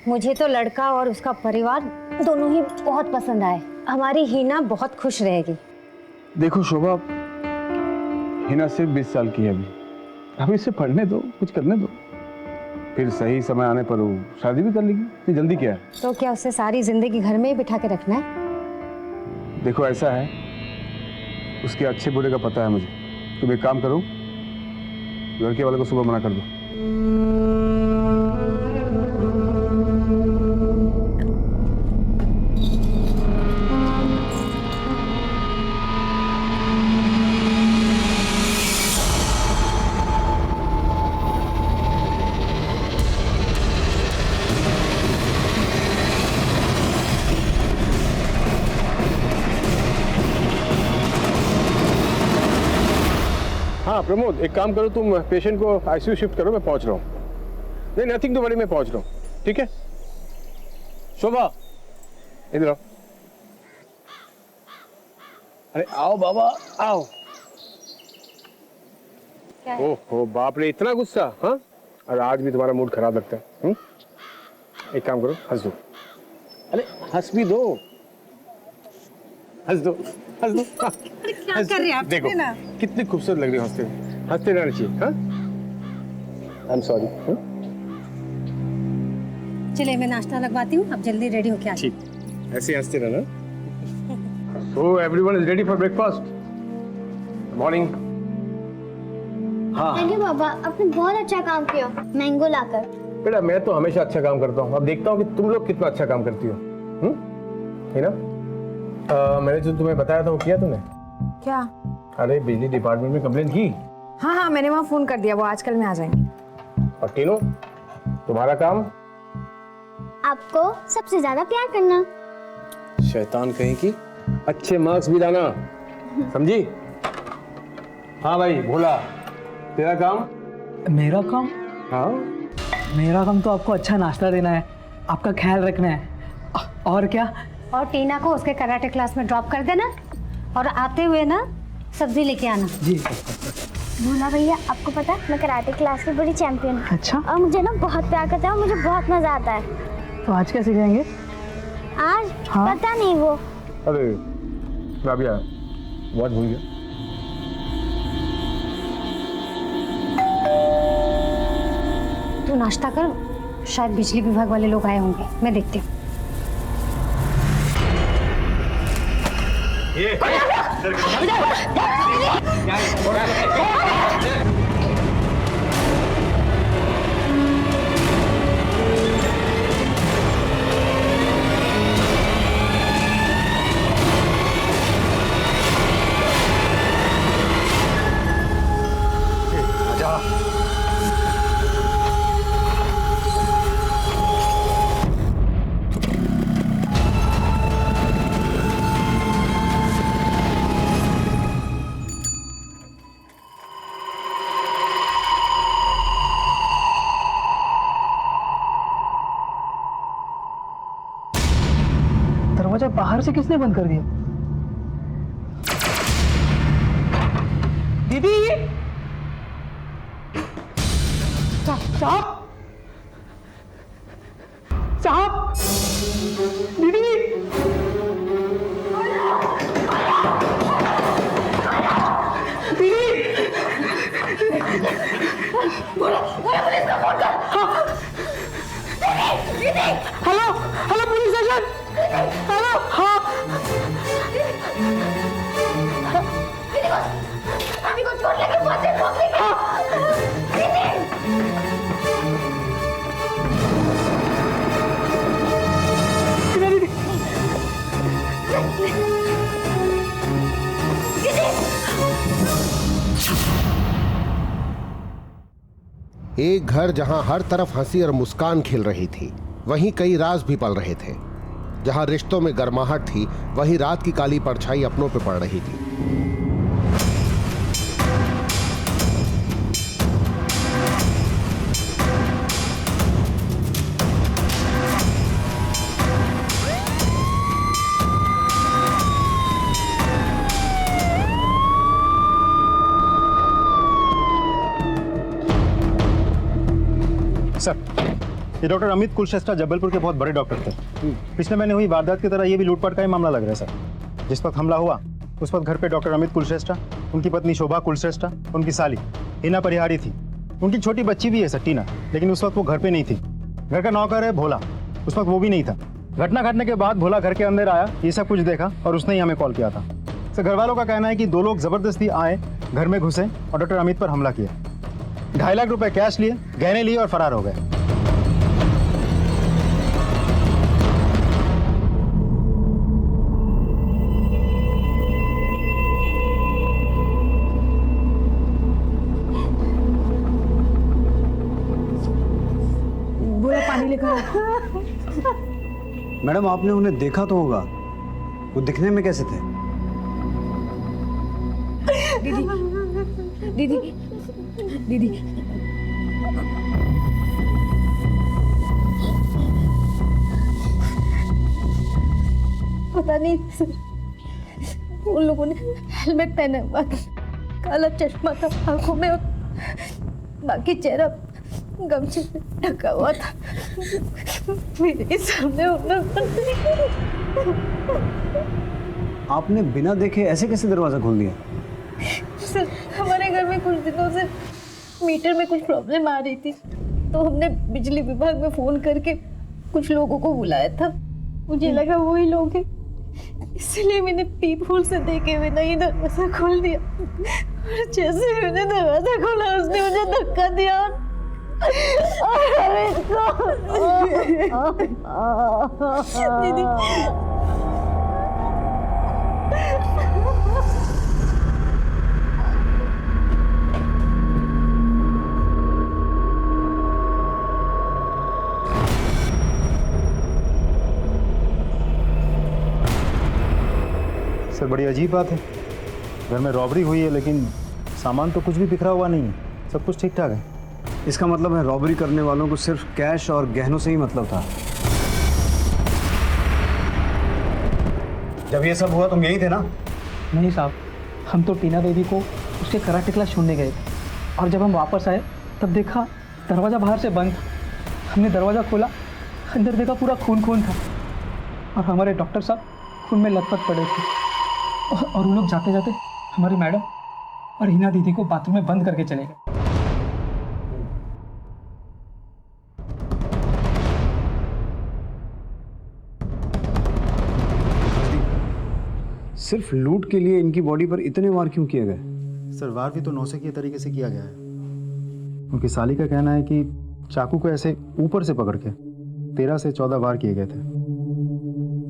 मुझे तो लड़का और उसका परिवार दोनों ही बहुत पसंद आए। हमारी हीना बहुत खुश रहेगी। देखो शोभा, हिना सिर्फ 20 साल की है अभी इसे पढ़ने दो, कुछ करने दो, फिर सही समय आने पर वो शादी भी कर लेगी। इतनी जल्दी क्या है? तो क्या उसे सारी जिंदगी घर में ही बिठा के रखना है? देखो ऐसा है, उसके अच्छे बुरे का पता है मुझे। तुम एक काम करो, लड़के वाले को सुबह मना कर दो। हाँ प्रमोद, एक काम करो, तुम पेशेंट को आईसीयू शिफ्ट करो, मैं पहुंच रहा हूँ। नहीं, नथिंग टू वरी, मैं पहुंच रहा हूँ, ठीक है? शोभा इधर आओ। अरे आओ बाबा आओ। ओहो बाप रे, इतना गुस्सा? हाँ, और आज भी तुम्हारा मूड खराब लगता है। एक काम करो, हंस दो। अरे हंस भी दो, हंस दो, हंस दो। क्या कर रहे हैं आप? देखो कितनी खूबसूरत लग रही हो हंसते, हंसते रहना चाहिए। हाँ, आई एम सॉरी। चलिए मैं नाश्ता लगवाती हूँ, अब जल्दी रेडी होके आती ठीक, ऐसे हंसते रहना। So everyone is ready for breakfast. Morning. हाँ थैंक यू पापा, आपने बहुत अच्छा काम किया मैंगो लाकर। बेटा, मैं तो हमेशा अच्छा काम करता हूँ, अब देखता हूँ कि तुम लोग कितना अच्छा काम करती हो। है ना? मैंने जो तुम्हें बताया था वो किया तुमने? क्या? अरे बिजली डिपार्टमेंट में कंप्लेंट की? हाँ हाँ, मैंने वहाँ फोन कर दिया, वो आजकल में आ जाएंगे। और तीनों तुम्हारा काम? आपको सबसे ज्यादा प्यार करना। शैतान कहीं की, अच्छे मार्क्स भी लाना, समझी? हाँ भाई भोला, तेरा काम? मेरा काम? हाँ, मेरा काम तो आपको अच्छा नाश्ता देना है, आपका ख्याल रखना है, और क्या? और टीना को उसके कराटे क्लास में ड्रॉप कर देना, और आते हुए ना सब्जी लेके आना। जी। भोला भैया, आपको पता है मैं कराटे क्लास की बड़ी चैंपियन हूँ। अच्छा। और मुझे ना बहुत प्यार करता है और मुझे बहुत मजा आता है। तो आज क्या सिखाएंगे? आज हाँ? पता नहीं वो। अरे राबिया, बहुत भूल गया। तू नाश्ता कर, शायद बिजली विभाग वाले लोग आए होंगे, मैं देखती हूँ। दरवाजा बाहर से किसने बंद कर दिया? दीदी! साहब! साहब! दीदी! Hello hello police station, hello. हाँ अभी को छोड़ लेकर बहुत से ठोक लेंगे। एक घर जहां हर तरफ हंसी और मुस्कान खिल रही थी, वहीं कई राज भी पल रहे थे। जहां रिश्तों में गर्माहट थी, वहीं रात की काली परछाई अपनों पे पड़ रही थी। सर, ये डॉक्टर अमित कुलश्रेष्ठा जबलपुर के बहुत बड़े डॉक्टर थे। पिछले महीने हुई वारदात की तरह ये भी लूटपाट का ही मामला लग रहा है सर। जिस वक्त हमला हुआ उस वक्त घर पे डॉक्टर अमित कुलश्रेष्ठा, उनकी पत्नी शोभा कुलश्रेष्ठा, उनकी साली हिना परिहारी थी, उनकी छोटी बच्ची भी है सर टीना, लेकिन उस वक्त वो घर पे नहीं थी। घर का नौकर है भोला, उस वक्त वो भी नहीं था। घटना घटने के बाद भोला घर के अंदर आया, ये सब कुछ देखा और उसने ही हमें कॉल किया था। सर घर वालों का कहना है कि 2 लोग जबरदस्ती आए, घर में घुसे और डॉक्टर अमित पर हमला किया। 2.5 लाख रुपए कैश लिए, गहने लिए और फरार हो गए। बोला पानी लेकर आओ। मैडम आपने उन्हें देखा तो होगा, वो दिखने में कैसे थे? दीदी दीदी दीदी पता नहीं सर, उन लोगों ने हेलमेट पहना हुआ था, काला चश्मा था आंखों में और बाकी चेहरा गमछे से ढका हुआ था। मेरे सामने आपने बिना देखे ऐसे कैसे दरवाजा खोल दिया? सर हमारे घर में कुछ दिनों से मीटर में कुछ प्रॉब्लम आ रही थी, तो हमने बिजली विभाग में फोन करके कुछ लोगों को बुलाया था। मुझे लगा वही लोग हैं, इसलिए मैंने पीप होल से देखे हुए नहीं दरवाजा खोल दिया। और जैसे ही मैंने दरवाजा खोला उसने मुझे धक्का दिया और दीदी सर बड़ी अजीब बात है, घर में रॉबरी हुई है लेकिन सामान तो कुछ भी बिखरा हुआ नहीं है, सब कुछ ठीक ठाक है। इसका मतलब है रॉबरी करने वालों को सिर्फ कैश और गहनों से ही मतलब था। जब ये सब हुआ तुम यहीं थे ना? नहीं साहब, हम तो टीना देवी को उसके कराटे क्लास छोड़ने गए और जब हम वापस आए तब देखा दरवाज़ा बाहर से बंद था। हमने दरवाज़ा खोला, अंदर देखा पूरा खून खून था और हमारे डॉक्टर साहब खून में लथपथ पड़े थे। और वो लोग जाते जाते हमारी मैडम और हिना दीदी को बाथरूम में बंद करके चले गए। सिर्फ लूट के लिए इनकी बॉडी पर इतने वार क्यों किए गए? सर वार भी तो नौसिखिए तरीके से किया गया है। उनकी साली का कहना है कि चाकू को ऐसे ऊपर से पकड़ के 13 से 14 वार किए गए थे।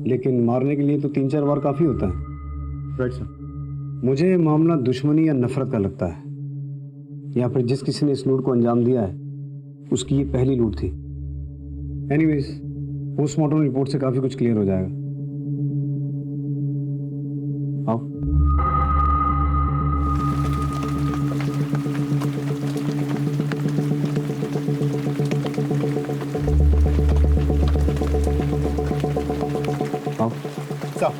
लेकिन मारने के लिए तो 3-4 वार काफ़ी होता है। Right sir. मुझे ये मामला दुश्मनी या नफरत का लगता है, या फिर जिस किसी ने इस लूट को अंजाम दिया है उसकी ये पहली लूट थी। एनीवेज, पोस्टमार्टम रिपोर्ट से काफ़ी कुछ क्लियर हो जाएगा। आओ। आओ। साहब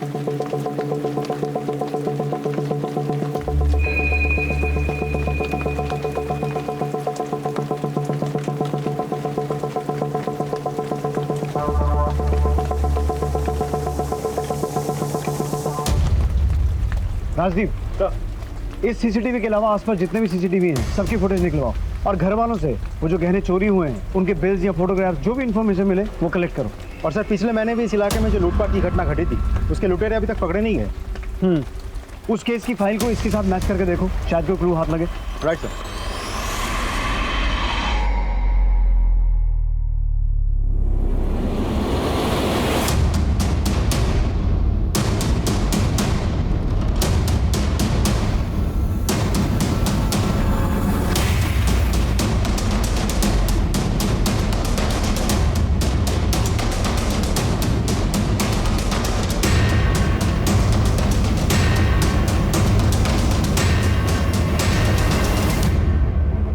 राजदीप, इस सीसीटीवी के अलावा आसपास जितने भी सीसीटीवी हैं सबकी फुटेज निकलवाओ और घर वालों से वो जो गहने चोरी हुए हैं उनके बिल्स या फोटोग्राफ जो भी इंफॉर्मेशन मिले वो कलेक्ट करो। और सर पिछले महीने भी इस इलाके में जो लूटपाट की घटना घटी थी उसके लुटेरे अभी तक पकड़े नहीं गए। उस केस की फाइल को इसके साथ मैच करके देखो, शायद कोई क्लू हाथ लगे। Right sir.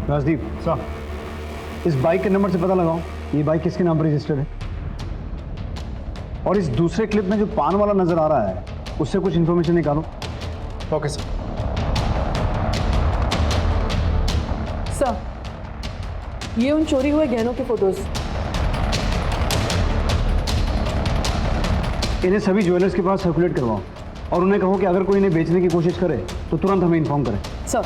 राजदीप सर, इस बाइक के नंबर से पता लगाओ ये बाइक किसके नाम पर रजिस्टर्ड है, और इस दूसरे क्लिप में जो पान वाला नजर आ रहा है उससे कुछ इन्फॉर्मेशन निकालो। Okay sir. सर, ये उन चोरी हुए गहनों के फोटोज। इन्हें सभी ज्वेलर्स के पास सर्कुलेट करवाओ और उन्हें कहो कि अगर कोई इन्हें बेचने की कोशिश करे तो तुरंत हमें इन्फॉर्म करें। सर।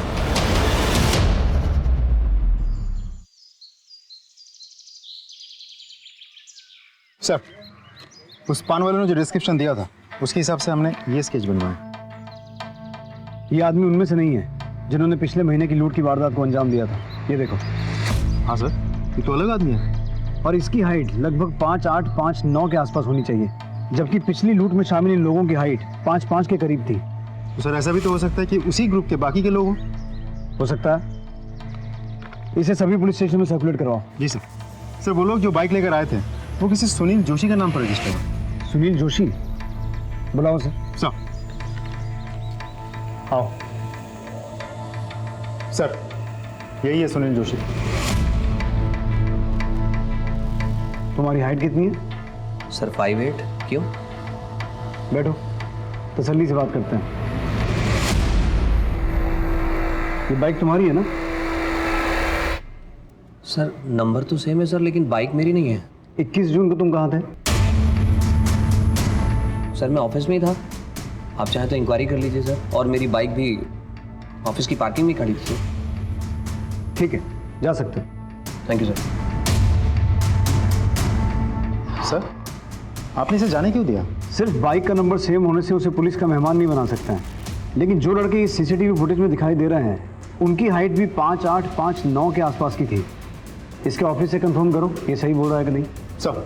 सर, उस पान वाले ने जो डिस्क्रिप्शन दिया था उसके हिसाब से हमने ये स्केच बनवाया। ये आदमी उनमें से नहीं है जिन्होंने पिछले महीने की लूट की वारदात को अंजाम दिया था। ये देखो। हाँ सर, ये तो अलग आदमी है। और इसकी हाइट लगभग 5'8", 5'9" के आसपास होनी चाहिए, जबकि पिछली लूट में शामिल इन लोगों की हाइट 5'5" के करीब थी। तो सर ऐसा भी तो हो सकता है कि उसी ग्रुप के बाकी के लोग हों। हो सकता है। इसे सभी पुलिस स्टेशन में सर्कुलेट करवाओ। जी सर। सर वो लोग जो बाइक लेकर आए थे वो किसी सुनील जोशी का नाम पर रजिस्टर है। सुनील जोशी? बुलाओ सर। सर आओ। सर यही है सुनील जोशी। तुम्हारी हाइट कितनी है? सर 5'8". क्यों? बैठो, तसल्ली से बात करते हैं। ये बाइक तुम्हारी है ना? सर नंबर तो सेम है सर, लेकिन बाइक मेरी नहीं है। 21 जून को तुम कहाँ थे? सर मैं ऑफिस में ही था। आप चाहे तो इंक्वायरी कर लीजिए सर। और मेरी बाइक भी ऑफिस की पार्किंग में खड़ी थी। ठीक है, जा सकते हो। Thank you sir. सर आपने इसे जाने क्यों दिया? सिर्फ बाइक का नंबर सेम होने से उसे पुलिस का मेहमान नहीं बना सकते हैं, लेकिन जो लड़के इस सीसीटीवी फुटेज में दिखाई दे रहे हैं उनकी हाइट भी 5'8", 5'9" के आसपास की थी। इसके ऑफिस से कंफर्म करो ये सही बोल रहा है कि नहीं। सर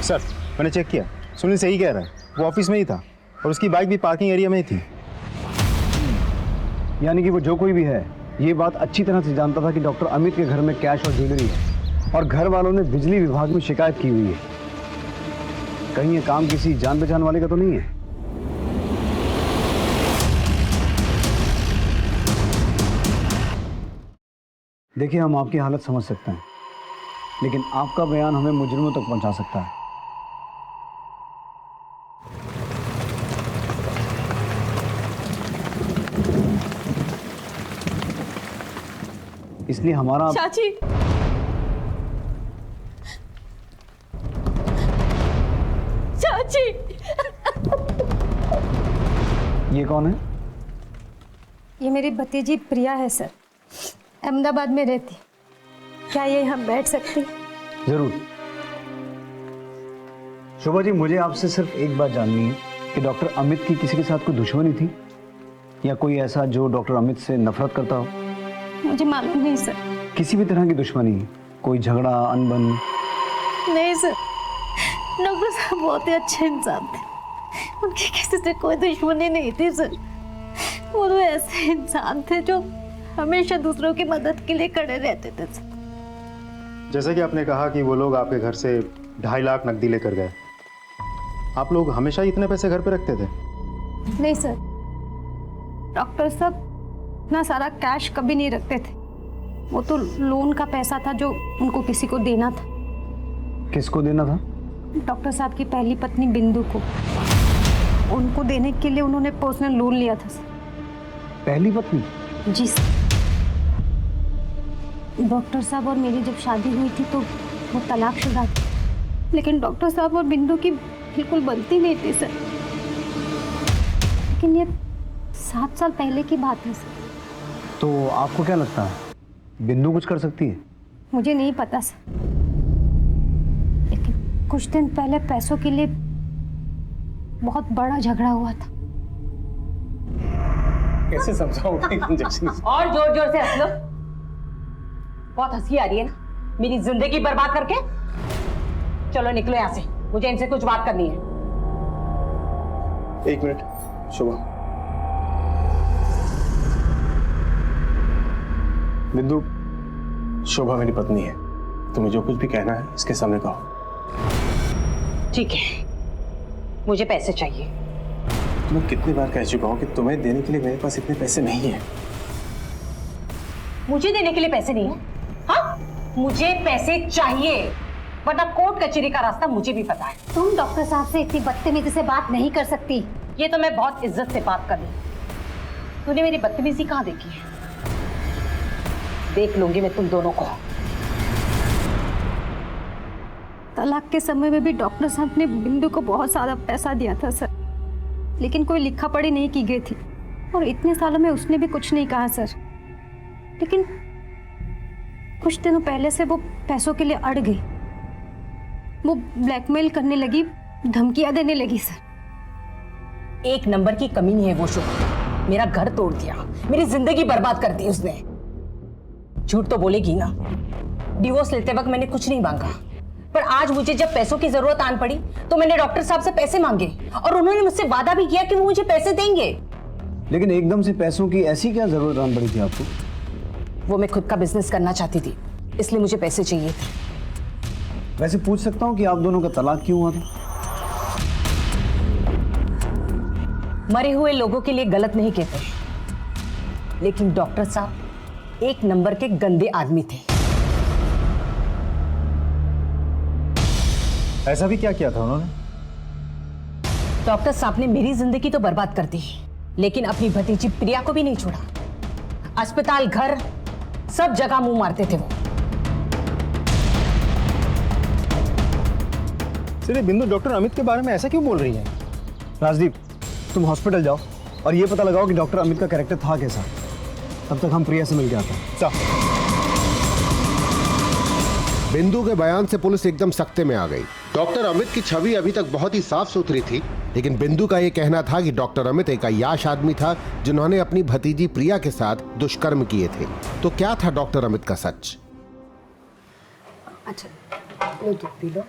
सर मैंने चेक किया, सुनील सही कह रहा है। वो ऑफिस में ही था और उसकी बाइक भी पार्किंग एरिया में ही थी। यानी कि वो जो कोई भी है ये बात अच्छी तरह से जानता था कि डॉक्टर अमित के घर में कैश और ज्वेलरी है, और घर वालों ने बिजली विभाग में शिकायत की हुई है। कहीं ये काम किसी जान पहचान वाले का तो नहीं है? देखिए, हम आपकी हालत समझ सकते हैं, लेकिन आपका बयान हमें मुजरिमों तक पहुंचा सकता है। इसलिए हमारा चाची, चाची, ये कौन है? ये मेरी भतीजी प्रिया है सर, अहमदाबाद में रहती। क्या ये हम बैठ सकती? जरूर। शोभा जी, मुझे आपसे सिर्फ एक बात जाननी है कि डॉक्टर अमित की किसी के साथ कोई दुश्मनी थी, या कोई ऐसा जो डॉक्टर अमित से नफरत करता हो? मुझे मालूम नहीं सर। किसी भी तरह की दुश्मनी, कोई झगड़ा, अनबन? नहीं सर, डॉक्टर साहब बहुत ही अच्छे इंसान थे। उनकी किसी से कोई दुश्मनी नहीं थी सर। वो तो ऐसे इंसान थे जो हमेशा दूसरों की मदद के लिए खड़े रहते थे सर। जैसा कि आपने कहा कि वो लोग आपके घर से 2.5 लाख नकदी लेकर गए, आप लोग हमेशा इतने पैसे घर पे रखते थे? नहीं सर, डॉक्टर साहब इतना सारा कैश कभी नहीं रखते थे। वो तो लोन का पैसा था जो उनको किसी को देना था। किसको देना था? डॉक्टर साहब की पहली पत्नी बिंदु को। उनको देने के लिए उन्होंने पर्सनल लोन लिया था सर। पहली पत्नी? जी सर। डॉक्टर साहब और मेरी जब शादी हुई थी तो वो तलाकशुदा थी, लेकिन डॉक्टर साहब और बिंदु की बिल्कुल बनती नहीं थी सर। लेकिन ये 7 साल पहले की बात है सर। तो आपको क्या लगता है बिंदु कुछ कर सकती है? मुझे नहीं पता सर, लेकिन कुछ दिन पहले पैसों के लिए बहुत बड़ा झगड़ा हुआ था। कैसे समझाऊं इंजेक्शन? और जोर जोर से हंस लो। बहुत हंसी आ रही है ना मेरी जिंदगी बर्बाद करके। चलो निकलो यहाँ से, मुझे इनसे कुछ बात करनी है। 1 मिनट शोभा। बिंदु, शोभा मेरी पत्नी है। तुम्हें जो कुछ भी कहना है इसके सामने कहो। ठीक है, मुझे पैसे चाहिए। मैं कितनी बार कह चुका हूं कि तुम्हें देने के लिए मेरे पास इतने पैसे नहीं है। मुझे देने के लिए पैसे नहीं है? हाँ, मुझे पैसे चाहिए, वरना कोर्ट कचहरी का रास्ता मुझे भी पता है। तुम डॉक्टर साहब से इतनी बदतमीजी से बात नहीं कर सकती। ये तो मैं बहुत इज्जत से बात कर रही हूँ। तूने मेरी बदतमीजी कहाँ देखी है? देख लूंगी मैं तुम दोनों को। तलाक के समय में भी डॉक्टर साहब ने बिंदु को बहुत सारा पैसा दिया था सर, लेकिन कोई लिखा पढ़ी नहीं की गई थी और इतने सालों में उसने भी कुछ नहीं कहा सर। लेकिन कुछ दिनों पहले से वो पैसों के लिए अड़ गई। वो ब्लैकमेल करने लगी, धमकियां देने लगी सर। एक नंबर की कमी नहीं है वो शुभ। मेरा घर तोड़ दिया, मेरी जिंदगी बर्बाद कर दी उसने। झूठ तो बोलेगी ना। डिवोर्स लेते वक्त मैंने कुछ नहीं मांगा, पर आज मुझे जब पैसों की जरूरत आन पड़ी तो मैंने डॉक्टर साहब से पैसे मांगे और उन्होंने मुझसे वादा भी किया कि वो मुझे पैसे देंगे। लेकिन एकदम से पैसों की ऐसी क्या जरूरत आन पड़ी थी आपको? वो मैं खुद का बिजनेस करना चाहती थी, इसलिए मुझे पैसे चाहिए थे। वैसे पूछ सकता हूँ कि आप दोनों का तलाक क्यों हुआ था? मरे हुए लोगों के लिए गलत नहीं कहते, लेकिन डॉक्टर साहब एक नंबर के गंदे आदमी थे। ऐसा भी क्या किया था उन्होंने? डॉक्टर साहब ने मेरी जिंदगी तो बर्बाद कर दी, लेकिन अपनी भतीजी प्रिया को भी नहीं छोड़ा। अस्पताल, घर, सब जगह मुंह मारते थे वो। सिर्फ बिंदु डॉक्टर अमित के बारे में ऐसा क्यों बोल रही है? राजदीप, तुम हॉस्पिटल जाओ और ये पता लगाओ कि डॉक्टर अमित का कैरेक्टर था कैसा। तब तक हम प्रिया से मिल के आते हैं। बिंदु के बयान से पुलिस एकदम सख्ते में आ गई। डॉक्टर अमित की छवि अभी तक बहुत ही साफ सुथरी थी, लेकिन बिंदु का यह कहना था कि डॉक्टर अमित एक अय्याश आदमी था जिन्होंने अपनी भतीजी प्रिया के साथ दुष्कर्म किए थे। तो क्या था डॉक्टर अमित का सच? अच्छा, लो दूध पी लो।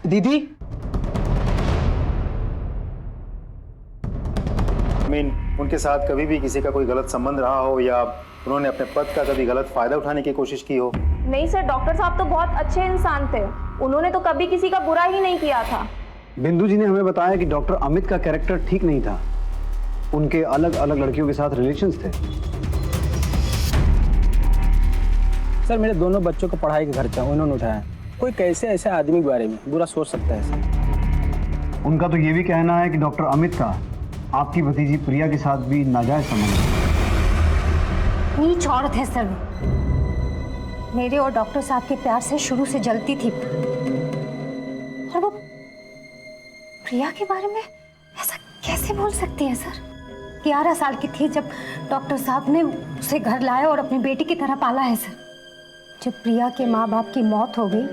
दीदी, उनके साथ कभी भी किसी का कोई गलत संबंध रहा हो या उन्होंने अपने पद का कभी गलत फायदा उठाने की कोशिश की हो? नहीं सर, डॉक्टर साहब तो बहुत अच्छे इंसान थे। उन्होंने तो कभी किसी का बुरा ही नहीं किया था। बिंदु जी ने हमें बताया कि डॉक्टर अमित का कैरेक्टर ठीक नहीं था। उनके अलग अलग लड़कियों के साथ रिलेशंस थे। सर मेरे दोनों बच्चों का पढ़ाई का खर्चा उन्होंने उठाया। कोई कैसे ऐसे आदमी के बारे में बुरा सोच सकता है सर? उनका तो ये भी कहना है कि डॉक्टर अमित का आपकी भतीजी प्रिया के साथ भी नाजायज संबंध है। नीच औरत है सर। मेरे और डॉक्टर साहब के प्यार से शुरू से जलती थी, और वो प्रिया के बारे में ऐसा कैसे बोल सकती है सर? 11 साल की थी जब डॉक्टर साहब ने उसे घर लाया और अपनी बेटी की तरह पाला है सर। जब प्रिया के माँ बाप की मौत हो गई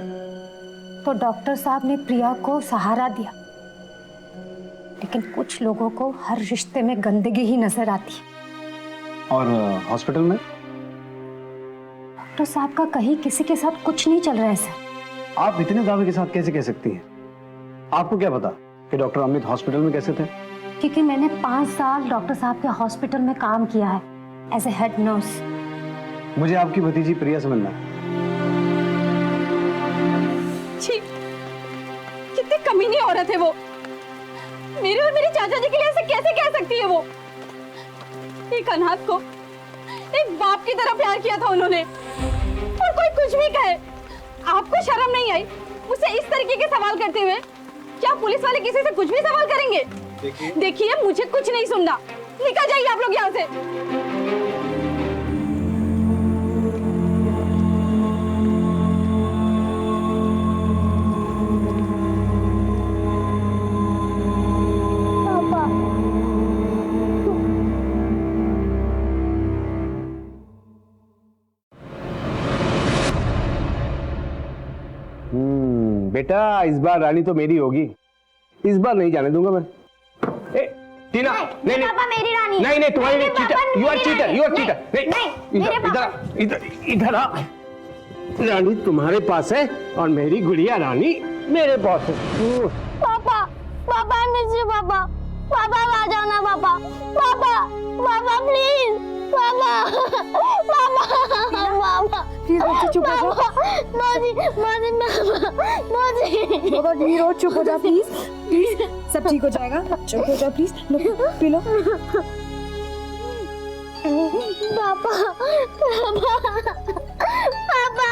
तो डॉक्टर साहब ने प्रिया को सहारा दिया, लेकिन कुछ लोगों को हर रिश्ते में गंदगी ही नजर आती है। और हॉस्पिटल में डॉक्टर साहब का कहीं किसी के साथ कुछ नहीं चल रहा है सर। आप इतने दावे के साथ कैसे कह सकती हैं? आपको क्या पता कि डॉक्टर अमित हॉस्पिटल में कैसे थे? क्योंकि मैंने 5 साल डॉक्टर साहब के हॉस्पिटल में काम किया है एज ए हेड नर्स। मुझे आपकी भतीजी प्रिया से मिलना है। कितनी कमीनी औरत है वो। मेरे और मेरे चाचा जी के लिए ऐसे कैसे कह सकती है वो? एक अनाथ को एक बाप की तरह प्यार किया था उन्होंने, और कोई कुछ भी कहे। आपको शर्म नहीं आई मुझसे इस तरीके के सवाल करते हुए? क्या पुलिस वाले किसी से कुछ भी सवाल करेंगे? देखिए मुझे कुछ नहीं सुनना। निकल जाइए आप लोग यहाँ से। बेटा इस बार रानी तो मेरी होगी, इस बार नहीं जाने दूंगा मैं। ए, टीना, नहीं पापा मेरी रानी। नहीं नहीं तुम्हारी नहीं, cheater, you are cheater, you are cheater. नहीं, इधर आ। रानी तुम्हारे पास है और मेरी गुड़िया रानी मेरे पास है। पापा, पापा मिस यू पापा। पापा आ जाओ ना पापा। पापा, पापा प्लीज। पापा, पापा, पापा। चुप हो जाओ। मौजी, मौजी, मौजी। बाबा नीरो चुप हो जाओ प्लीज, प्लीज सब ठीक हो जाएगा। चुप हो जाओ प्लीज, लो पी लो। पापा, पापा, पापा।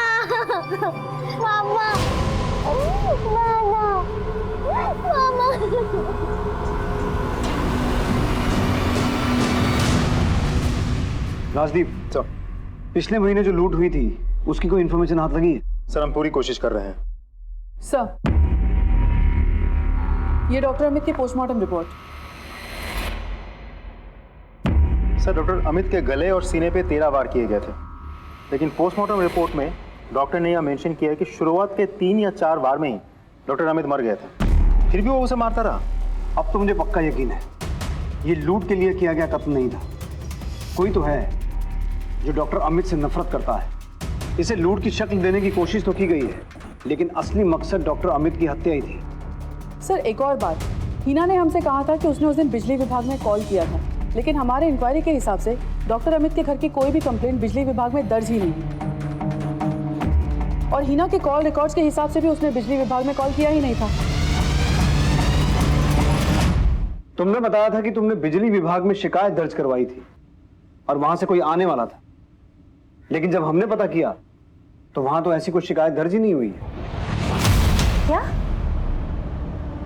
राजदीप सर पिछले महीने जो लूट हुई थी उसकी कोई इन्फॉर्मेशन हाथ लगी है? सर हम पूरी कोशिश कर रहे हैं। सर, ये डॉक्टर अमित की postmortem report. Sir doctor Amit के गले और सीने पे 13 वार किए गए थे, लेकिन पोस्टमार्टम रिपोर्ट में डॉक्टर ने यह मेंशन किया है कि शुरुआत के 3 या 4 वार में ही डॉक्टर अमित मर गए थे, फिर भी वो उसे मारता रहा। अब तो मुझे पक्का यकीन है ये लूट के लिए किया गया कत्ल नहीं था। कोई तो है जो डॉक्टर अमित से नफरत करता है। इसे लूट की शक्ल देने की कोशिश तो की गई है, लेकिन असली मकसद डॉक्टर अमित की हत्या ही थी। सर एक और बात, हिना ने हमसे कहा था कि उसने उस दिन बिजली विभाग में कॉल किया था, लेकिन हमारे इंक्वायरी के हिसाब से डॉक्टर अमित के घर की कोई भी कंप्लेंट बिजली विभाग में दर्ज ही नहीं। और हिना के कॉल रिकॉर्ड्स के हिसाब से भी उसने बिजली विभाग में कॉल किया ही नहीं था। तुमने बताया था कि तुमने बिजली विभाग में शिकायत दर्ज करवाई थी और वहां से कोई आने वाला था, लेकिन जब हमने पता किया तो वहां तो ऐसी कोई शिकायत दर्ज ही नहीं हुई है। क्या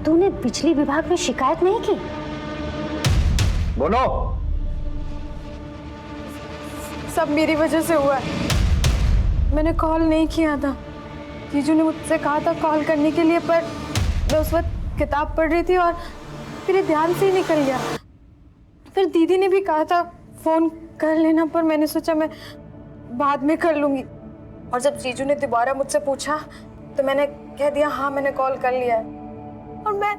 तूने बिजली विभाग में शिकायत नहीं की? बोलो। सब मेरी वजह से हुआ है। मैंने कॉल नहीं किया था। जीजू ने मुझसे कहा था कॉल करने के लिए, पर मैं उस वक्त किताब पढ़ रही थी और मेरे ध्यान से ही निकल गया। फिर दीदी ने भी कहा था फोन कर लेना, पर मैंने सोचा मैं बाद में कर लूंगी। और जब जीजू ने दोबारा मुझसे पूछा तो मैंने कह दिया हाँ मैंने कॉल कर लिया है। और मैं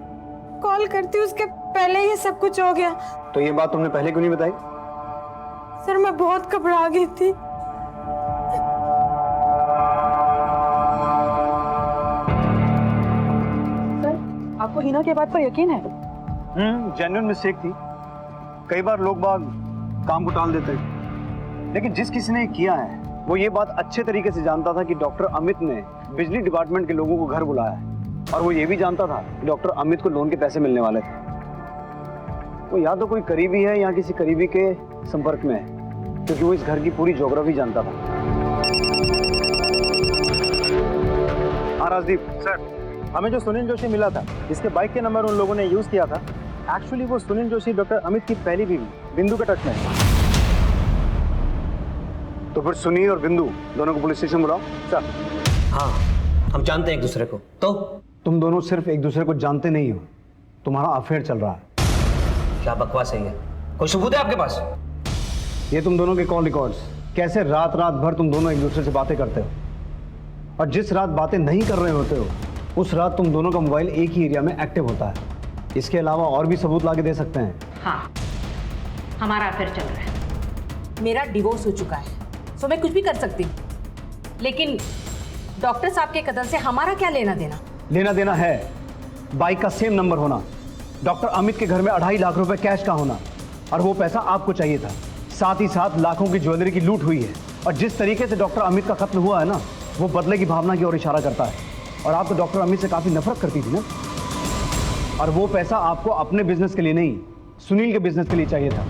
कॉल करती उसके पहले ही सब कुछ हो गया। तो ये बात तुमने पहले क्यों नहीं बताई? सर मैं बहुत घबरा गई थी। सर आपको हिना के बात पर यकीन है? जेन्युइन मिस्टेक थी। कई बार लोग बाग काम को टाल देते हैं, लेकिन जिस किसी ने किया है वो ये बात अच्छे तरीके से जानता था कि डॉक्टर अमित ने बिजली डिपार्टमेंट के लोगों को घर बुलाया है, और वो ये भी जानता था कि डॉक्टर अमित को लोन के पैसे मिलने वाले थे। वो या तो कोई करीबी है या किसी करीबी के संपर्क में है, क्योंकि वो इस घर की पूरी ज्योग्राफी जानता था। हाँ राजदीप सर, हमें जो सुनील जोशी मिला था, जिसके बाइक के नंबर उन लोगों ने यूज किया था, एक्चुअली वो सुनील जोशी डॉक्टर अमित की पहली बीवी बिंदु के टच में है। तो फिर सुनील और बिंदु दोनों को पुलिस स्टेशन बुलाओ। सर हाँ, हम जानते हैं एक दूसरे को। तो तुम दोनों सिर्फ एक दूसरे को जानते नहीं हो, तुम्हारा अफेयर चल रहा है। क्या बकवास है ये? कोई सबूत है आपके पास? ये तुम दोनों के कॉल रिकॉर्ड्स, कैसे रात रात भर तुम दोनों एक दूसरे से बातें करते हो, और जिस रात बातें नहीं कर रहे होते हो उस रात तुम दोनों का मोबाइल एक ही एरिया में एक्टिव होता है। इसके अलावा और भी सबूत लाके दे सकते हैं। हाँ, हमारा अफेयर चल रहा है। मेरा डिवोर्स हो चुका है, तो मैं कुछ भी कर सकती हूँ, लेकिन डॉक्टर साहब के कदम से हमारा क्या लेना देना? लेना देना है बाइक का सेम नंबर होना, डॉक्टर अमित के घर में 2.5 लाख रुपए कैश का होना, और वो पैसा आपको चाहिए था। साथ ही साथ लाखों की ज्वेलरी की लूट हुई है, और जिस तरीके से डॉक्टर अमित का कत्ल हुआ है ना, वो बदले की भावना की ओर इशारा करता है। और आप तो डॉक्टर अमित से काफी नफरत करती थी ना, और वो पैसा आपको अपने बिजनेस के लिए नहीं, सुनील के बिजनेस के लिए चाहिए था।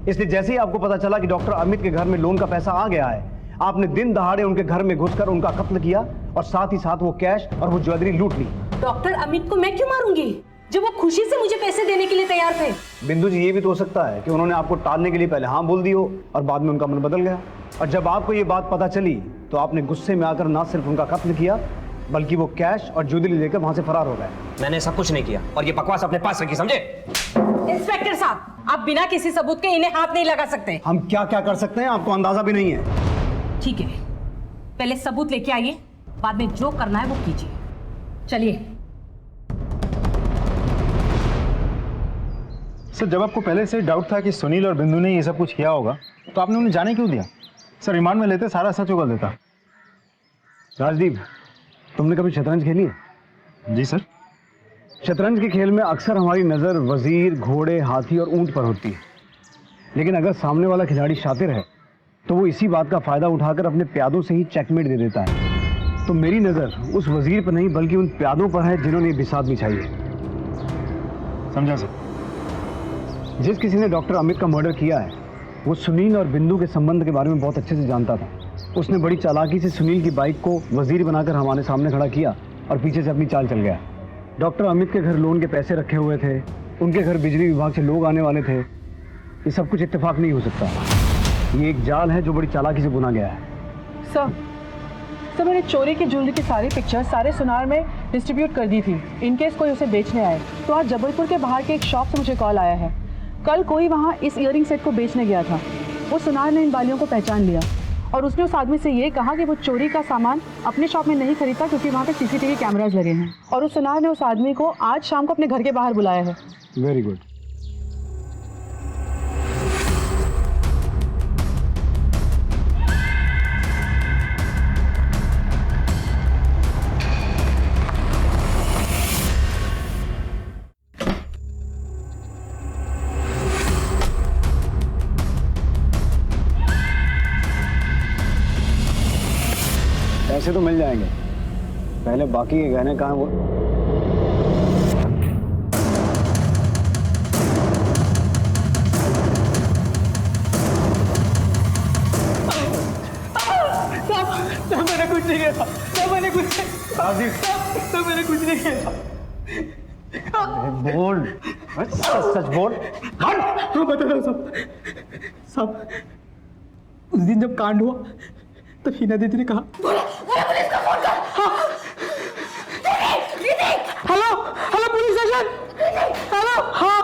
इसलिए जैसे ही आपको पता चला कि डॉक्टर अमित के घर में लोन का पैसा आ गया है, आपने दिन दहाड़े उनके घर में घुसकर उनका कत्ल किया, और साथ ही साथ वो कैश और वो ज्वेलरी लूट ली। डॉक्टर अमित को मैं क्यों मारूंगी जब वो खुशी से मुझे पैसे देने के लिए तैयार थे? बिंदु जी, ये भी तो हो सकता है कि उन्होंने आपको टालने के लिए पहले हाँ बोल दी हो और बाद में उनका मन बदल गया, और जब आपको ये बात पता चली तो आपने गुस्से में आकर ना सिर्फ उनका कत्ल किया, बल्कि वो कैश और ज्वेलरी लेकर वहां से फरार हो गए। मैंने ऐसा कुछ नहीं किया, और ये बकवास अपने पास रखी, समझे? इंस्पेक्टर साहब, आप बिना किसी सबूत के इन्हें हाथ नहीं लगा सकते। हम क्या क्या कर सकते हैं आपको अंदाजा भी नहीं है। ठीक है, पहले सबूत लेके आइए, बाद में जो करना है वो कीजिए। चलिए। सर, जब आपको पहले से डाउट था कि सुनील और बिंदु ने ये सब कुछ किया होगा, तो आपने उन्हें जाने क्यों दिया? सर, रिमांड में लेते सारा सच उगल देता। राजदीप, तुमने कभी शतरंज खेली है? जी सर। शतरंज के खेल में अक्सर हमारी नज़र वजीर, घोड़े, हाथी और ऊंट पर होती है, लेकिन अगर सामने वाला खिलाड़ी शातिर है तो वो इसी बात का फायदा उठाकर अपने प्यादों से ही चेकमेट दे देता है। तो मेरी नज़र उस वजीर पर नहीं बल्कि उन प्यादों पर है जिन्होंने बिसात बिछाई है। समझा सर। जिस किसी ने डॉक्टर अमित का मर्डर किया है वो सुनील और बिंदु के संबंध के बारे में बहुत अच्छे से जानता था। उसने बड़ी चालाकी से सुनील की बाइक को वजीर बनाकर हमारे सामने खड़ा किया और पीछे से अपनी चाल चल गया। डॉक्टर अमित के घर लोन के पैसे रखे हुए थे, उनके घर बिजली विभाग से लोग आने वाले थे। ये सब कुछ इत्तेफाक नहीं हो सकता। ये एक जाल है जो बड़ी चालाकी से बुना गया है। सर मैंने चोरी की ज्वेलरी की सारी पिक्चर्स सारे सुनार में डिस्ट्रीब्यूट कर दी थी, इन केस कोई उसे बेचने आए। तो आज जबलपुर के बाहर के एक शॉप से मुझे कॉल आया है। कल कोई वहाँ इस इयरिंग सेट को बेचने गया था। वो सुनार ने इन बालियों को पहचान लिया और उसने उस आदमी से ये कहा कि वो चोरी का सामान अपने शॉप में नहीं खरीदता क्योंकि वहाँ पे सीसीटीवी कैमराज लगे हैं। और उस सुनार ने उस आदमी को आज शाम को अपने घर के बाहर बुलाया है। Very good. पैसे तो मिल जाएंगे, पहले बाकी के गहने कहाँ वो। मैंने कुछ नहीं किया, मैंने कुछ नहीं किया। बोल, सच बोल। हाँ बता रहा हूँ सब। उस दिन जब कांड हुआ तो हिना दीदी ने कहा hello hello police station, hello. हाँ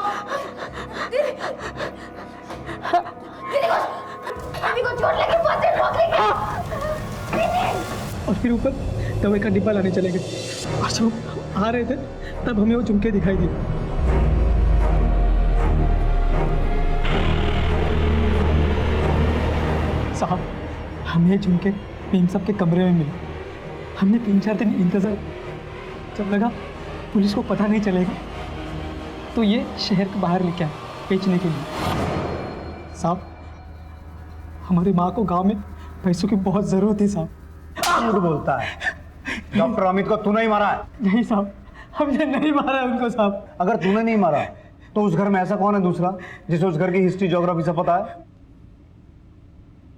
और फिर ऊपर दवाई का डिब्बा लाने चले गए और जब आ रहे थे तब हमें वो झुमके दिखाई दिए। साहब हमें झुमके इन सब के कमरे में मिले। हमने 3-4 दिन इंतजार, जब लगा पुलिस को पता नहीं चलेगा तो ये शहर के बाहर लेके आए बेचने के लिए। साहब हमारी माँ को गांव में पैसों की बहुत ज़रूरत है साहब। झूठ बोलता है। डॉक्टर अमित को तूने ही मारा है? नहीं साहब, हमने नहीं मारा है उनको साहब। अगर तूने नहीं मारा तो उस घर में ऐसा कौन है दूसरा जिसे उस घर की हिस्ट्री ज्योग्राफी से पता है?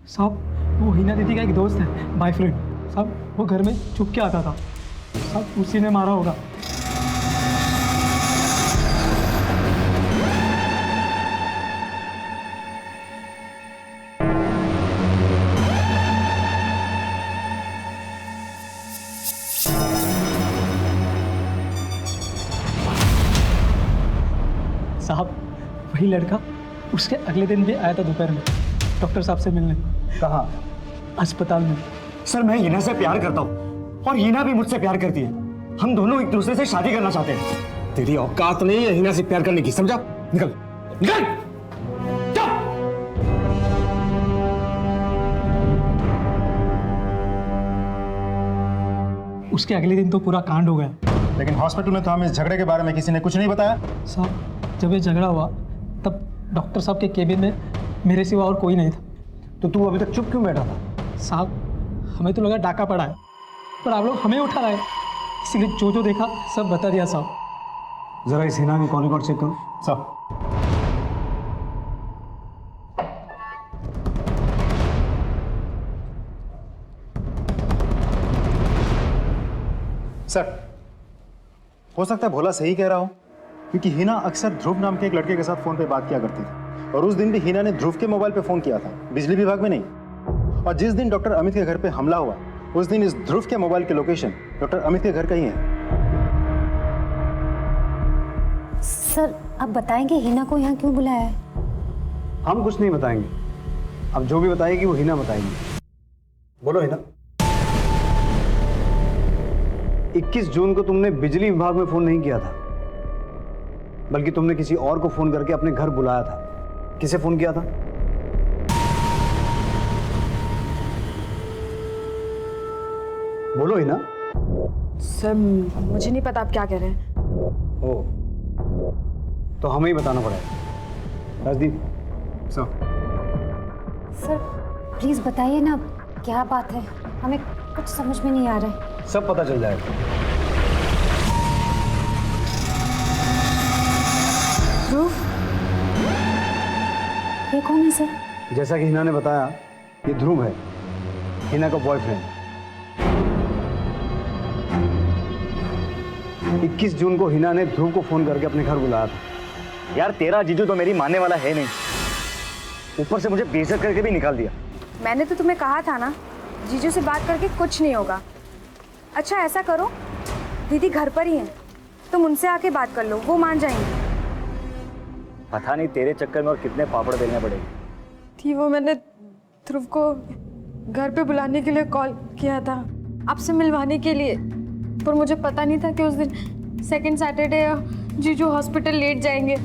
साहब वो हिना दीदी का एक दोस्त है, बॉयफ्रेंड साहब। वो घर में छुप के आता था साहब, उसी ने मारा होगा। साहब वही लड़का उसके अगले दिन भी आया था दोपहर में डॉक्टर साहब से मिलने। कहाँ? अस्पताल में। सर मैं हिना से प्यार करता हूँ और हिना भी मुझसे प्यार करती है। हम दोनों एक दूसरे से शादी करना चाहते हैं। तेरी औकात नहीं है हिना से प्यार करने की, समझा? निकल निकल। उसके अगले दिन तो पूरा कांड हो गया। लेकिन हॉस्पिटल में तो हमें इस झगड़े के बारे में किसी ने कुछ नहीं बताया। साहब जब ये झगड़ा हुआ तब डॉक्टर साहब के केबिन में मेरे सिवा और कोई नहीं था। तो तू अभी तक चुप क्यों बैठा था? साहब हमें तो लगा डाका पड़ा है, पर आप लोग हमें उठा रहे हैं, इसलिए जो देखा सब बता दिया साहब। जरा इस हिना की कॉल रिकॉर्ड चेक करो। सब सर हो सकता है भोला सही कह रहा हो, क्योंकि हिना अक्सर ध्रुव नाम के एक लड़के के साथ फोन पे बात किया करती थी और उस दिन भी हिना ने ध्रुव के मोबाइल पे फोन किया था, बिजली विभाग में नहीं। और जिस दिन डॉक्टर अमित के घर पे हमला हुआ उस दिन इस ध्रुव के मोबाइल की लोकेशन डॉक्टर अमित के घर का ही है। सर आप बताएंगे हिना को यहाँ क्यों बुलाया है? हम कुछ नहीं बताएंगे, अब जो भी बताएगी वो हिना बताएगी। बोलो हिना। 21 जून को तुमने बिजली विभाग में फोन नहीं किया था, बल्कि तुमने किसी और को फोन करके अपने घर बुलाया था। किसे फोन किया था? बोलो हिना। सर मुझे नहीं पता आप क्या कह रहे हैं। ओ तो हमें ही बताना पड़ेगा। राजदीप सर प्लीज बताइए ना क्या बात है, हमें कुछ समझ में नहीं आ रहा है। सब पता चल जाएगा। ध्रुव ये कौन है सर? जैसा कि हिना ने बताया ये ध्रुव है, हिना का बॉयफ्रेंड। 21 जून को हिना ने ध्रुव को फोन करके अपने घर बुलाया था। यार तेरा जीजू तो मेरी मानने वाला है नहीं। ऊपर से मुझे बेइज्जत करके भी निकाल दिया। मैंने तो तुम्हें कहा था ना, जीजू से बात करके कुछ नहीं होगा। अच्छा ऐसा करो, दीदी घर पर ही हैं, तुम उनसे आके बात कर लो, वो मान जाएंगे। पता नहीं तेरे चक्कर में और कितने पापड़ बेलने पड़ेंगे। थी वो, मैंने ध्रुव को घर पे बुलाने के लिए कॉल किया था, आपसे मिलवाने के लिए, पर मुझे पता नहीं था कि उस दिन सेकंड सैटरडे जीजू हॉस्पिटल लेट जाएंगे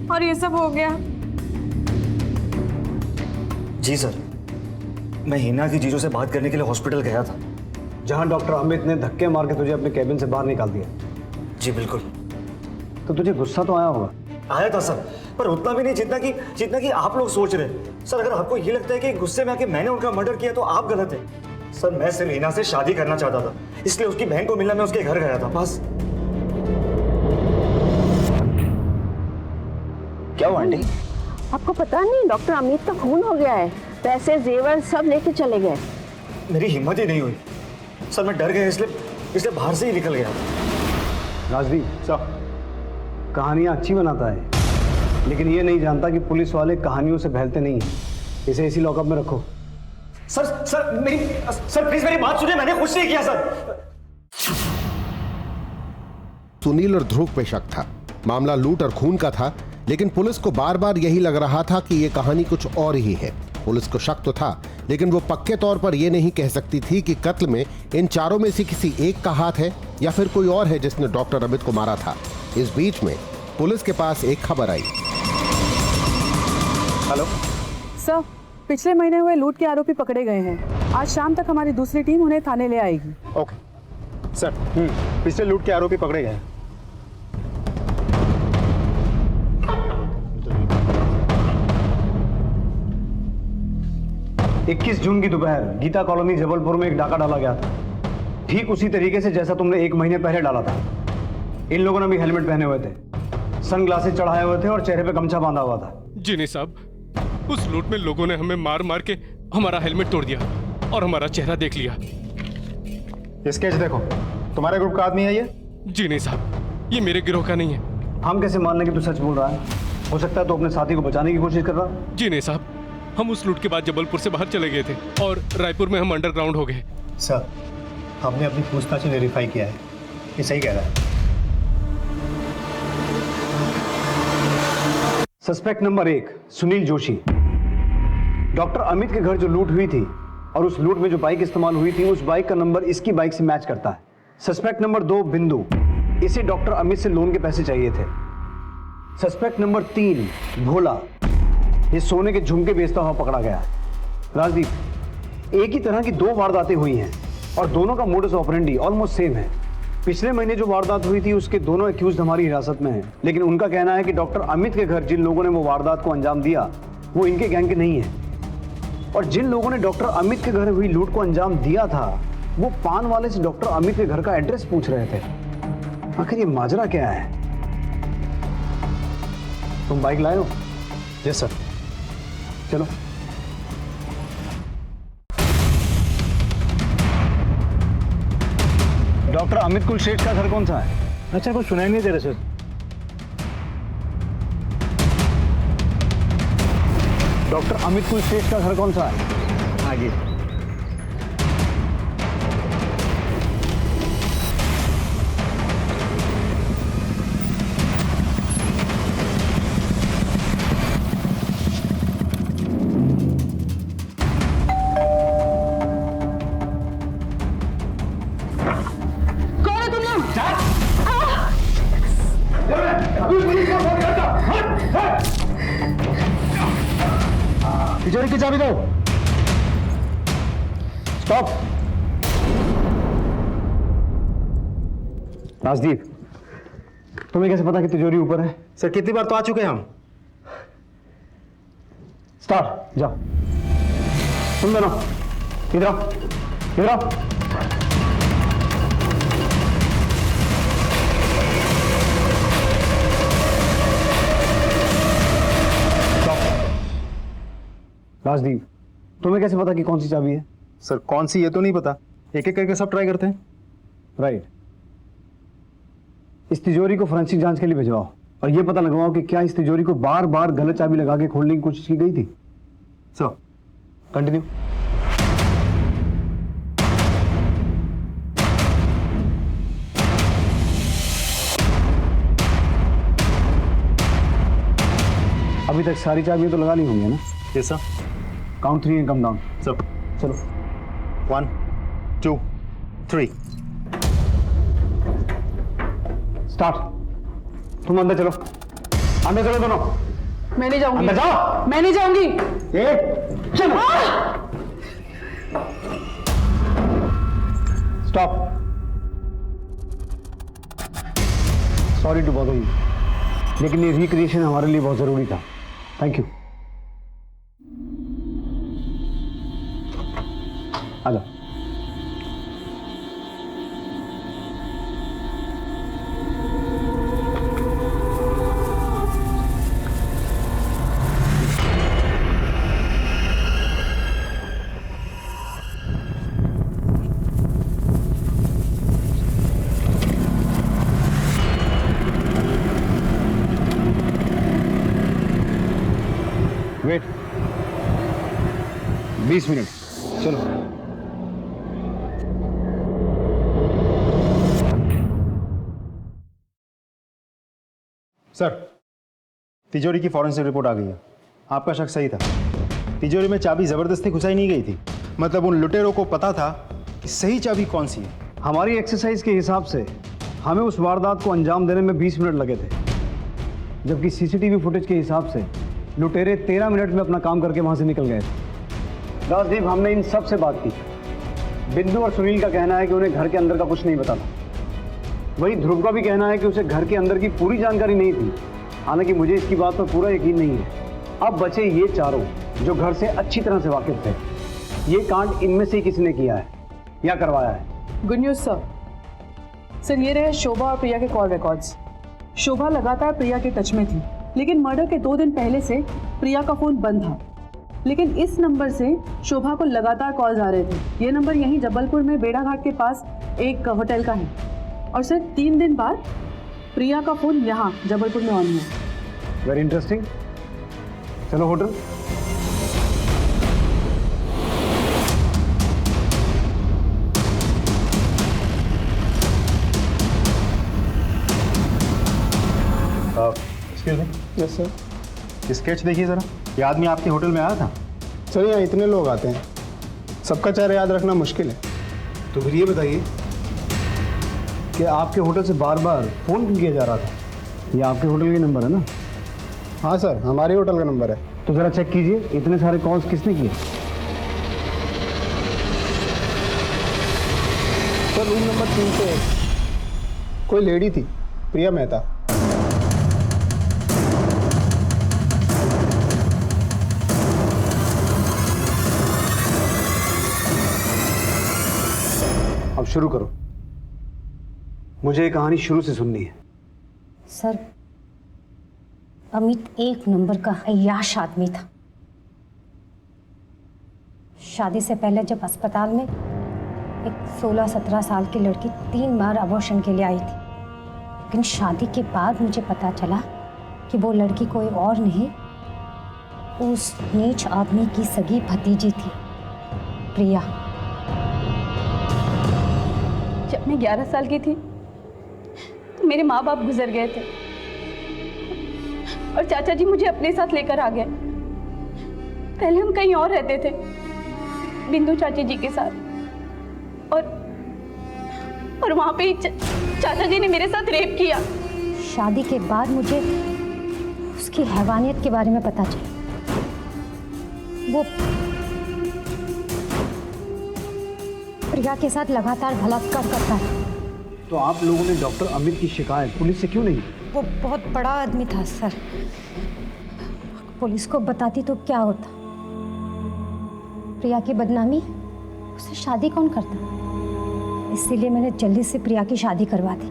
और ये सब हो गया। जी सर, मैं हिना की जीजू से बात करने के लिए हॉस्पिटल गया था, जहां डॉक्टर अमित ने धक्के मार के तुझे अपने कैबिन से बाहर निकाल दिया। जी बिल्कुल। तो तुझे गुस्सा तो आया होगा। आया था सर, पर उतना भी नहीं जितना कि आप लोग सोच रहे हैं। सर अगर आपको ये लगता है कि गुस्से में आके मैंने उनका मर्डर किया तो आप गलत है। सर मैं सिर्फ हिना से शादी करना चाहता था, इसलिए उसकी बहन को मिलना मैं उसके घर गया था, बस। क्या हुआ आंटी? आपको पता नहीं डॉक्टर अमित का खून हो गया है, पैसे जेवर सब लेके चले गए। मेरी हिम्मत ही नहीं हुई सर, मैं डर गया इसलिए बाहर से ही निकल गया। राजदीप सर, कहानियां अच्छी बनाता है, लेकिन ये नहीं जानता कि पुलिस वाले कहानियों से बहलते नहीं हैं। इसे इसी लॉकअप में रखो। सर प्लीज मेरी बात सुनिए, मैंने कुछ नहीं किया सर। सुनील और ध्रुव पे शक था। मामला लूट और खून का था, लेकिन पुलिस को बार बार यही लग रहा था कि ये कहानी कुछ और ही है। पुलिस को शक तो था, लेकिन वो पक्के तौर पर यह नहीं कह सकती थी कि कत्ल में इन चारों में से किसी एक का हाथ है या फिर कोई और है जिसने डॉक्टर अमित को मारा था। इस बीच में पुलिस के पास एक खबर आई। हेलो सर, पिछले महीने हुए लूट के आरोपी पकड़े गए हैं। आज शाम तक हमारी दूसरी टीम उन्हें थाने ले आएगी। ओके सर, पिछले लूट के आरोपी पकड़े गए हैं। 21 जून की दोपहर गीता कॉलोनी जबलपुर में एक डाका डाला गया था, ठीक उसी तरीके से जैसा तुमने 1 महीने पहले डाला था। इन लोगों ने भी हेलमेट पहने हुए थे, सन ग्लासेस चढ़ाए हुए थे और चेहरे पे गमछा बांधा हुआ था। जी नहीं साहब, उस लूट में लोगों ने हमें मार मार के हमारा हेलमेट तोड़ दिया और हमारा चेहरा देख लिया। स्केच देखो, तुम्हारे ग्रुप का आदमी है ये? जी नहीं साहब, ये मेरे गिरोह का नहीं है। हम कैसे मान लें कि तू सच बोल रहा है? हो सकता है तो अपने साथी को बचाने की कोशिश कर रहा। जी नहीं साहब, हम उस लूट के बाद जबलपुर से बाहर चले गए थे और रायपुर में हम अंडरग्राउंड हो गए। सर, हमने अपनी पूछताछ वेरीफाई किया है, ये सही कह रहा है। Suspect number 1 Sunil Joshi. Doctor Amit के घर जो लूट हुई थी और उस लूट में जो बाइक इस्तेमाल हुई थी, उस बाइक का नंबर इसकी बाइक से मैच करता है। सस्पेक्ट नंबर 2 बिंदु, इसे डॉक्टर अमित से लोन के पैसे चाहिए थे। सस्पेक्ट नंबर 3 भोला, ये सोने के झुमके बेचता हुआ पकड़ा गया। राजदीप, एक ही तरह की 2 वारदातें हुई हैं और दोनों का मोडस ऑपरेंडी ऑलमोस्ट सेम है। पिछले महीने जो वारदात हुई थी उसके दोनों एक्यूज्ड हमारी हिरासत में हैं, लेकिन उनका कहना है कि डॉक्टर अमित के घर जिन लोगों ने वो वारदात को अंजाम दिया वो इनके गैंग के नहीं है। और जिन लोगों ने डॉक्टर अमित के घर हुई लूट को अंजाम दिया था वो पान वाले से डॉक्टर अमित के घर का एड्रेस पूछ रहे थे। आखिर ये माजरा क्या है? तुम बाइक लाए हो? Yes sir. चलो। डॉक्टर अमित कुलश्रेष्ठ का घर कौन सा है? अच्छा, कुछ सुनाई नहीं दे रहा सर। डॉक्टर अमित कुलश्रेष्ठ का घर कौन सा है? आगे। तिजोरी की चाबी दो। स्टॉप। राजदीप, तुम्हें कैसे पता कि तिजोरी ऊपर है? सर, कितनी बार तो आ चुके हैं हम। स्टार्ट, जाओ। तुम दोनों इधर आओ, इधर आओ। राजदीप, तुम्हें कैसे पता कि कौन सी चाबी है? सर, कौन सी ये तो नहीं पता, एक एक करके सब ट्राई करते हैं। राइट। इस तिजोरी को फोरेंसिक जांच के लिए भिजवाओ और ये पता लगवाओ कि क्या इस तिजोरी को बार बार गलत चाबी लगा के खोलने की कोशिश की गई थी। So continue. अभी तक सारी चाबियां तो लगा ली होंगी ना? Yes sir. Count 3 and come down. Sir चलो 1 2 3। स्टार्ट। तुम अंदर चलो, अंदर चलो दोनों। मैं नहीं जाऊंगी। अंदर जाओ। मैं नहीं जाऊंगी। चलो। Stop. Sorry to bother you, लेकिन ये रिक्रिएशन हमारे लिए बहुत जरूरी था। Thank you. आ जाओ। Wait 20 minute. चलो। सर, तिजोरी की फॉरेंसिक रिपोर्ट आ गई है। आपका शक सही था। तिजोरी में चाबी जबरदस्ती घुसाई नहीं गई थी। मतलब उन लुटेरों को पता था कि सही चाबी कौन सी है। हमारी एक्सरसाइज के हिसाब से हमें उस वारदात को अंजाम देने में 20 मिनट लगे थे, जबकि सीसीटीवी फुटेज के हिसाब से लुटेरे 13 मिनट में अपना काम करके वहां से निकल गए थे। राजदीप, हमने इन सब से बात की। बिंदु और सुनील का कहना है कि उन्हें घर के अंदर का कुछ नहीं पता था। वही ध्रुव का भी कहना है कि उसे घर के अंदर की पूरी जानकारी नहीं थी। हालांकि मुझे इसकी बात पर पूरा यकीन नहीं है। अब बचे ये चारों जो घर से अच्छी तरह से वाकिफ थे। ये कांड इनमें से किसी ने किया है या करवाया है। Good news sir. सर, ये रहे शोभा और प्रिया के कॉल रिकॉर्ड्स। शोभा लगातार प्रिया के टच में थी, लेकिन मर्डर के 2 दिन पहले से प्रिया का फोन बंद था। लेकिन इस नंबर से शोभा को लगातार कॉल्स आ रहे थे। ये नंबर यहीं जबलपुर में बेड़ा घाट के पास एक होटल का है। और सर 3 दिन बाद प्रिया का फोन यहाँ जबलपुर में ऑन हुआ। Very interesting. चलो hotel. Excuse me. Yes sir. Sketch देखिए ज़रा। ये आदमी आपके होटल में आया था? सर, यहाँ इतने लोग आते हैं, सबका चेहरा याद रखना मुश्किल है। तो फिर ये बताइए कि आपके होटल से बार बार फ़ोन क्यों किया जा रहा था? ये आपके होटल के नंबर है ना? हाँ सर, हमारे होटल का नंबर है। तो ज़रा चेक कीजिए, इतने सारे कॉल्स किसने किए? सर, रूम नंबर 301 कोई लेडी थी, प्रिया मेहता। अब शुरू करो, मुझे ये कहानी शुरू से सुननी है। सर, अमित 1 नंबर का अय्याश आदमी था। शादी से पहले जब अस्पताल में एक 16-17 साल की लड़की 3 बार अबॉर्शन के लिए आई थी, लेकिन शादी के बाद मुझे पता चला कि वो लड़की कोई और नहीं, उस नीच आदमी की सगी भतीजी थी, प्रिया। जब मैं 11 साल की थी तो मेरे माँ बाप गुजर गए थे और चाचा जी मुझे अपने साथ लेकर आ गए। पहले हम कहीं और रहते थे, बिंदु चाची जी के साथ, और वहां पे ही चाचा जी ने मेरे साथ रेप किया। शादी के बाद मुझे उसकी हैवानियत के बारे में पता चला। वो प्रिया के साथ लगातार बलात्कार करता है। तो आप लोगों ने डॉक्टर अमित की शिकायत पुलिस से क्यों नहीं की? वो बहुत बड़ा आदमी था सर, पुलिस को बताती तो क्या होता। प्रिया की बदनामी, उससे शादी कौन करता, इसीलिए मैंने जल्दी से प्रिया की शादी करवा दी।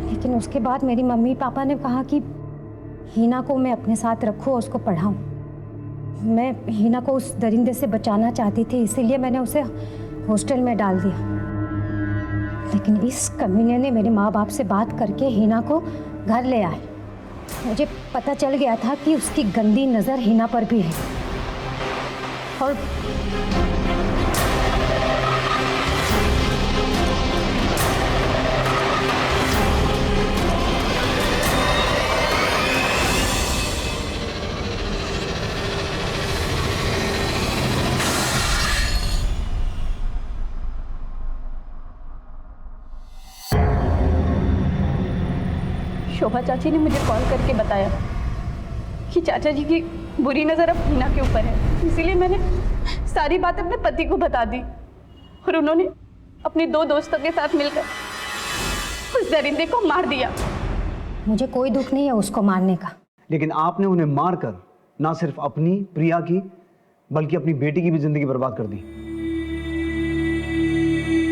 लेकिन उसके बाद मेरी मम्मी पापा ने कहा कि हीना को मैं अपने साथ रखूं और उसको पढ़ाऊं। मैं हीना को उस दरिंदे से बचाना चाहती थी, इसीलिए मैंने उसे हॉस्टल में डाल दिया। लेकिन इस कमीने ने मेरे माँ बाप से बात करके हीना को घर ले आए। मुझे पता चल गया था कि उसकी गंदी नज़र हीना पर भी है। और शोभा चाची ने मुझे कॉल करके बताया कि चाचा जी की बुरी नज़र अब हिना के ऊपर है, इसीलिए मैंने सारी बात अपने पति को बता दी और उन्होंने अपनी 2 दोस्तों के साथ मिलकर उस दरिंदे को मार दिया। मुझे कोई दुख नहीं है उसको मारने का, लेकिन आपने उन्हें मारकर ना सिर्फ अपनी प्रिया की बल्कि अपनी बेटी की भी जिंदगी बर्बाद कर दी।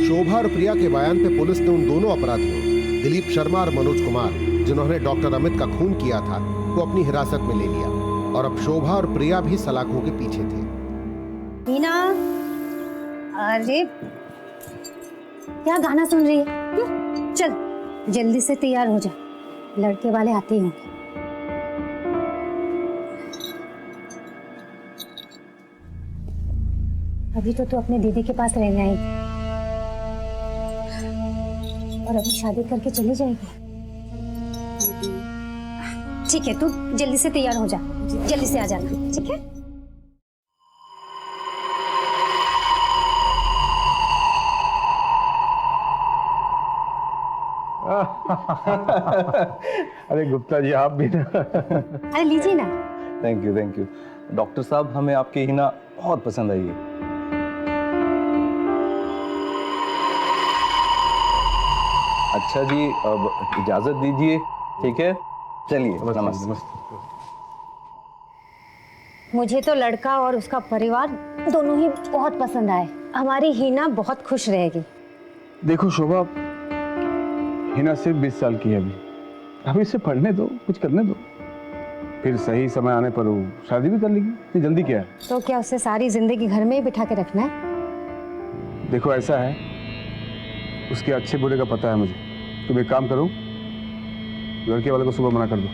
शोभा और प्रिया के बयान पे पुलिस ने उन दोनों अपराधियों दिलीप शर्मा और मनोज कुमार जिन्होंने डॉक्टर अमित का खून किया था को अपनी हिरासत में ले लिया और अब शोभा और प्रिया भी सलाखों के पीछे थे। हीना, अरे क्या गाना सुन रही है? चल जल्दी से तैयार हो जा, लड़के वाले आते ही होंगे। अभी तो तू अपने दीदी के पास रहने आई और अभी शादी करके चली जाएगी। ठीक है, तू जल्दी से तैयार हो जा, जल्दी से आ जाना, ठीक है? अरे गुप्ता जी आप भी ना। अरे लीजिए ना। Thank you. डॉक्टर साहब, हमें आपकी हिना बहुत पसंद आई है। अच्छा जी, अब इजाजत दीजिए, ठीक है? चलिए, नमस्ते। मुझे तो लड़का और उसका परिवार दोनों ही बहुत पसंद आए। हमारी हीना बहुत खुश रहेगी। देखो शोभा, हिना सिर्फ 20 साल की है अभी इसे पढ़ने दो, कुछ करने दो, फिर सही समय आने पर वो शादी भी कर लेगी। इतनी जल्दी क्या है? तो क्या उसे सारी जिंदगी घर में ही बिठा के रखना है? देखो ऐसा है, उसके अच्छे बुरे का पता है मुझे। तुम एक काम करो, लड़के वाले को सुबह मना कर दो।